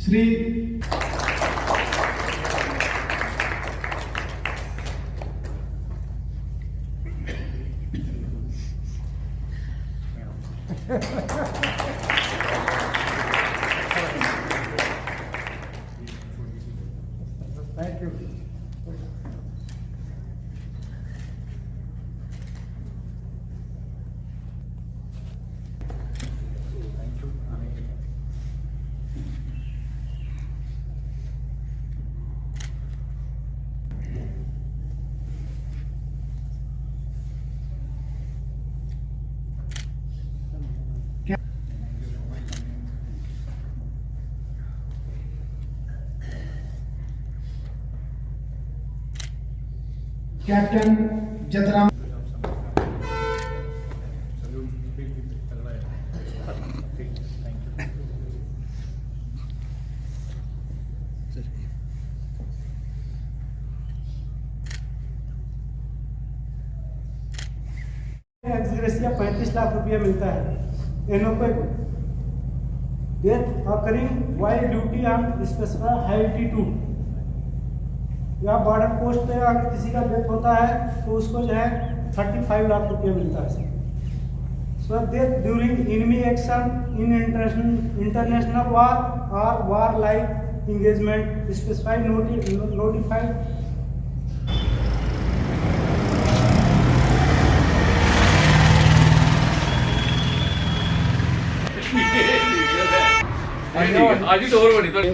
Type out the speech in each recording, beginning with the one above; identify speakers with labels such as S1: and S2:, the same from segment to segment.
S1: Shri thank you. Captain Jatram
S2: ex gratia 35 lakh रुपया मिलता है एनओपी को death occurring while duty on specified high 2 या बॉर्डर पोस्ट पे अगर किसी का डेथ होता है तो उसको जो है 35 लाख रुपया मिलता है। So death during enemy action in international war और war like engagement specified notified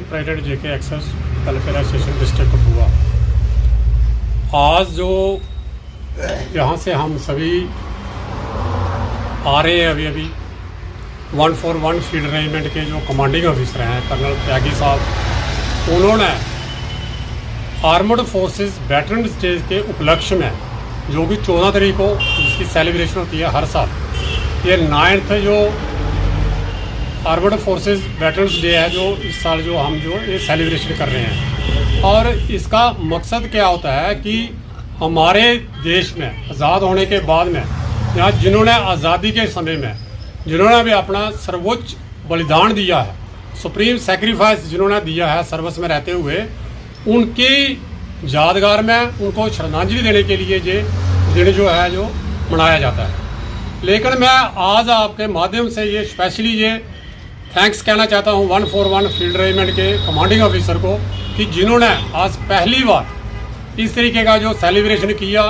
S3: private JK access welfare association district Kathua. आज जो यहाँ से हम सभी आ रहे हैं अभी 141 फील्ड रेजिमेंट के जो कमांडिंग ऑफिसर हैं कर्नल त्यागी साहब, उन्होंने आर्मड फोर्सेस वेटरन्स डे के उपलक्ष्य में जो भी 14 तारीख को जिसकी सेलिब्रेशन होती है हर साल, ये 9th जो आर्मड फोर्सेस वेटरन्स डे है जो इस साल जो हम जो ये सेलिब्रेशन कर रहे हैं। और इसका मकसद क्या होता है कि हमारे देश में आज़ाद होने के बाद में यहाँ जिन्होंने आज़ादी के समय में जिन्होंने भी अपना सर्वोच्च बलिदान दिया है, सुप्रीम सेक्रीफाइस जिन्होंने दिया है सर्विस में रहते हुए, उनकी यादगार में उनको श्रद्धांजलि देने के लिए ये दिन जो है जो मनाया जाता है। लेकिन मैं आज आपके माध्यम से ये स्पेशली ये थैंक्स कहना चाहता हूँ 141 फील्ड रेजिमेंट के कमांडिंग ऑफिसर को कि जिन्होंने आज पहली बार इस तरीके का जो सेलिब्रेशन किया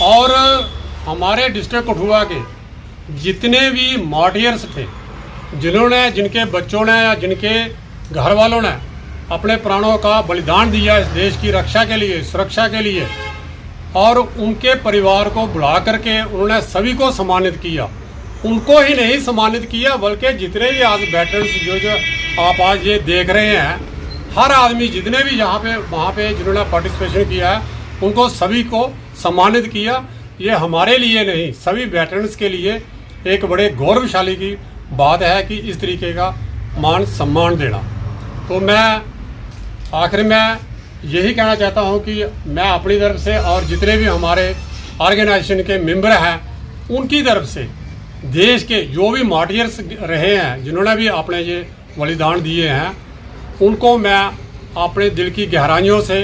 S3: और हमारे डिस्ट्रिक्ट कठुआ के जितने भी मार्टियर्स थे, जिन्होंने जिनके बच्चों ने या जिनके घर वालों ने अपने प्राणों का बलिदान दिया इस देश की रक्षा के लिए, सुरक्षा के लिए, और उनके परिवार को बुला करके उन्होंने सभी को सम्मानित किया। उनको ही नहीं सम्मानित किया बल्कि जितने भी आज वेटरन्स जो आप आज ये देख रहे हैं, हर आदमी जितने भी यहाँ पे वहाँ पे जिन्होंने पार्टिसिपेशन किया है उनको सभी को सम्मानित किया। ये हमारे लिए नहीं, सभी वेटरन्स के लिए एक बड़े गौरवशाली की बात है कि इस तरीके का मान सम्मान देना। तो मैं आखिर में यही कहना चाहता हूँ कि मैं अपनी तरफ से और जितने भी हमारे ऑर्गेनाइजेशन के मेंबर हैं उनकी तरफ से देश के जो भी मार्टियर्स रहे हैं, जिन्होंने भी अपने ये बलिदान दिए हैं, उनको मैं अपने दिल की गहराइयों से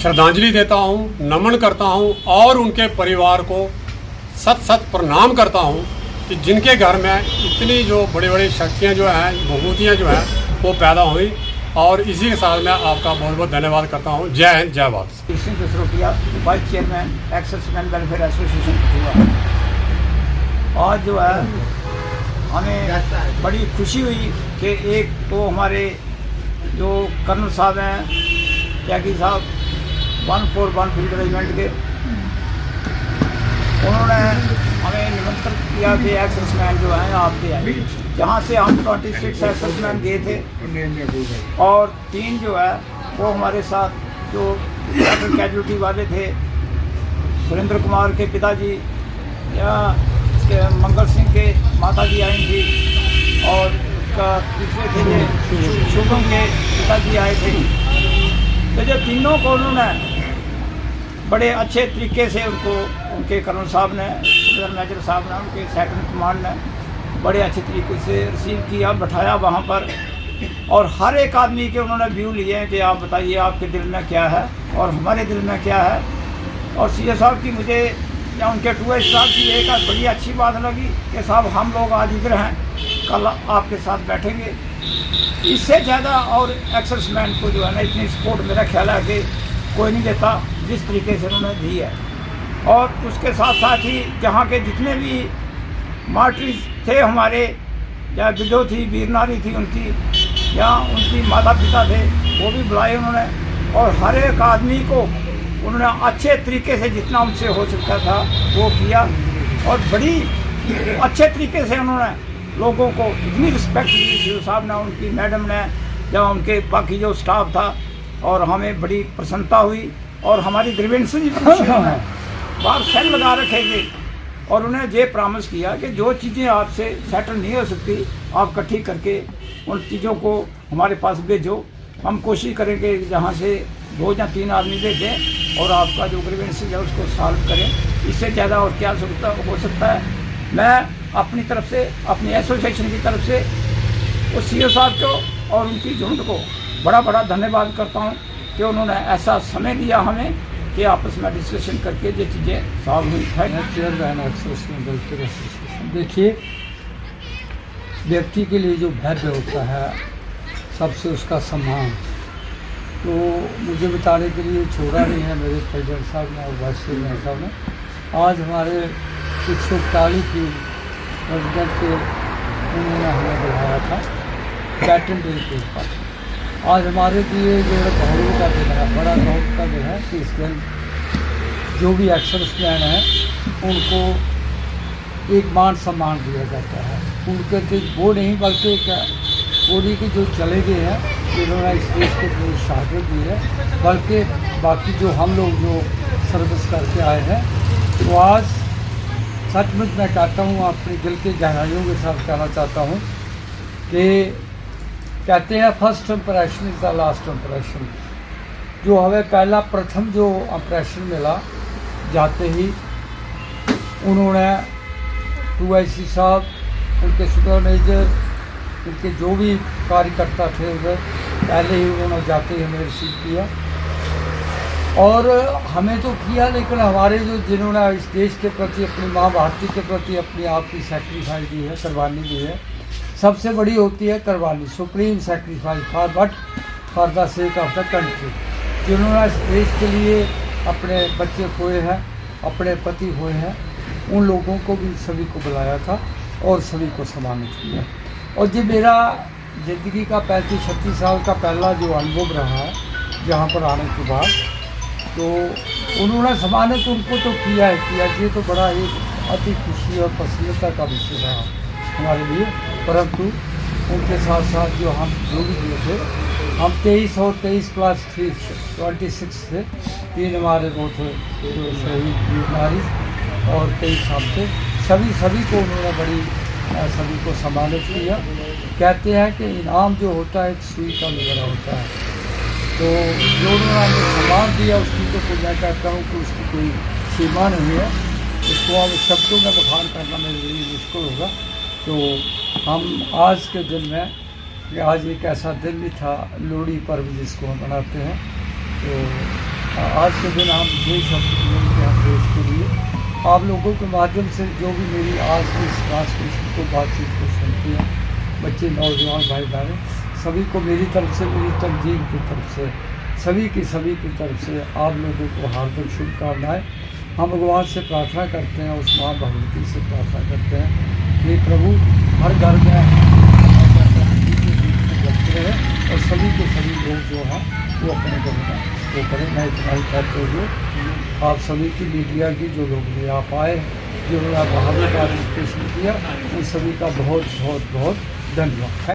S3: श्रद्धांजलि देता हूँ, नमन करता हूँ और उनके परिवार को सत सत प्रणाम करता हूँ कि जिनके घर में इतनी जो बड़ी बड़ी शक्तियाँ जो हैं, विभूतियाँ जो हैं वो पैदा हुई। और इसी के साथ मैं आपका बहुत बहुत धन्यवाद करता हूँ। Jai Hind, Jai Bharat.
S4: Krishna Jasrotia, vice chairman exserviceman welfare association Kathua. आज जो है हमें बड़ी खुशी हुई कि एक तो हमारे जो कर्नल साहब हैं त्यागी साहब 141 फील्ड रेजिमेंट के, उन्होंने हमें निमंत्रण किया कि एक्सेसमैन जो हैं आपके आए, जहाँ से हम 26 एक्सेसमैन गए थे और 3 जो है वो हमारे साथ जो कैजुअलिटी वाले थे, सुरेंद्र कुमार के पिताजी या मंगल सिंह के माता जी आई थी और उसका तीसरे थे शुभम के पिताजी आए थे। तो जो तीनों को उन्होंने बड़े अच्छे तरीके से उनको उनके कर्नल साहब ने, मेजर साहब ने, उनके सेकंड कमांड ने बड़े अच्छे तरीके से रिसीव किया, बैठाया वहाँ पर और हर एक आदमी के उन्होंने व्यू लिए हैं कि आप बताइए आपके दिल में क्या है और हमारे दिल में क्या है। और सीए साहब की मुझे या उनके 2S साहब की एक बड़ी अच्छी बात लगी कि साहब हम लोग आज इधर हैं, कल आपके साथ बैठेंगे। इससे ज़्यादा और एक्सर्समैन को जो है ना इतनी सपोर्ट मेरा ख्याल है कि कोई नहीं देता जिस तरीके से उन्होंने दी है। और उसके साथ साथ ही जहाँ के जितने भी मार्टिर्स थे हमारे, या विडो थी, वीर नारी थी उनकी, या उनकी माता पिता थे, वो भी बुलाए उन्होंने। और हर एक आदमी को उन्होंने अच्छे तरीके से जितना उनसे हो सकता था वो किया। और बड़ी अच्छे तरीके से उन्होंने लोगों को इतनी रिस्पेक्ट दी सीओ साहब ने, उनकी मैडम ने, या उनके बाकी जो स्टाफ था। और हमें बड़ी प्रसन्नता हुई। और हमारी ग्रीवेंसेस भी बाहर सेल लगा रखे थे। और उन्हें ये प्रॉमिस किया कि जो चीज़ें आपसे सेटल नहीं हो सकती आप इकट्ठी करके उन चीज़ों को हमारे पास भेजो। हम कोशिश करेंगे जहाँ से 2 या 3 आदमी भेजें और आपका जो ग्रीवेंसेस है उसको सॉल्व करें। इससे ज़्यादा और क्या हो सकता है। मैं अपनी तरफ से, अपनी एसोसिएशन की तरफ से उस सीओ साहब को और उनकी झुंड को बड़ा बड़ा धन्यवाद करता हूँ कि उन्होंने ऐसा समय दिया हमें कि आपस में डिस्कशन करके ये चीज़ें सॉल्व हुई।
S5: देखिए, व्यक्ति के लिए जो धैर्य होता है सबसे उसका सम्मान, तो मुझे बताने के लिए छोड़ा नहीं है मेरे प्रेसिडेंट साहब ने और वाइस चेयरमैन साहब ने। आज हमारे 141 की प्रेसिडेंट के उन्होंने हमें बुलाया था बैटन डे के ऊपर। आज हमारे लिए जो है गौरव का दिन है, बड़ा गौरव का दिन है कि इस दिन जो भी एक्सर्समैन हैं उनको एक मान सम्मान दिया जाता है। उनके वो नहीं बल्कि पूरी के जो चले गए हैं जिन्होंने इस देश को पूरी शहादत दी है, बल्कि बाकी जो हम लोग जो सर्विस करके आए हैं, तो आज सचमुच मैं कहता हूँ, अपने दिल की गहराइयों के साथ कहना चाहता हूँ कि कहते हैं first impression is the last impression. जो हमें पहला प्रथम जो इम्प्रेशन मिला जाते ही उन्होंने 2IC साहब, उनके सुपरवाइजर, उनके जो भी कार्यकर्ता थे उधर पहले ही उन्होंने जाते ही हमें रिसीव किया। और हमें तो किया, लेकिन हमारे जो जिन्होंने इस देश के प्रति, अपनी माँ भारती के प्रति अपनी आप की सेक्रीफाइस दी है, कुर्बानी दी है, सबसे बड़ी होती है कुर्बानी, supreme sacrifice for but for the sake of the country. जिन्होंने इस देश के लिए अपने बच्चे खोए हैं, अपने पति खोए हैं, उन लोगों को भी सभी को बुलाया था और सभी को सम्मानित किया। और ये मेरा ज़िंदगी का 35-36 साल का पहला जो अनुभव रहा है यहाँ पर आने के बाद, तो उन्होंने सम्मानित उनको तो किया। ये तो बड़ा एक अति खुशी और प्रसन्नता का विषय रहा हमारे लिए। परंतु उनके साथ साथ जो हम जो भी दिए थे, हम 23 और 23 प्लस 3 26 थे, 3 हमारे वो थे जो शहीद वीर नारी और 23 हम थे। सभी को उन्होंने बड़ी सभी को सम्मानित किया। कहते हैं कि इनाम जो होता है एक सुई का नज़रा होता है, तो जो उन्होंने सम्मान दिया उसकी तो मैं कहता हूँ कि उसकी कोई सीमा नहीं है। उसको अब शब्दों में बखान करना मेरे लिए मुश्किल होगा। तो हम आज के दिन में, कि आज एक ऐसा दिन भी था, लोहड़ी पर्व जिसको हम मनाते हैं, तो आज के दिन हम ये शब्द बोलते हैं देश के लिए। आप लोगों के माध्यम से जो भी मेरी आज की इस ट्रांसमिशन को, बातचीत को सुनते हैं, बच्चे, नौजवान, भाई बहन, सभी को मेरी तरफ से, मेरी तंजीम की तरफ से, सभी की तरफ से आप लोगों को हार्दिक शुभकामनाएँ। हम भगवान से प्रार्थना करते हैं, उस माँ भगवती से प्रार्थना करते हैं कि प्रभु हर घर में रखते रहे और सभी के सभी लोग जो हैं वो अपने घर में वो करें। मैं इतना ही कहते हुए आप सभी की मीडिया की जो लोग भी आप आए, जो बाहर में पार्टिसिपेशन किया, उन सभी का बहुत बहुत बहुत धन्यवाद।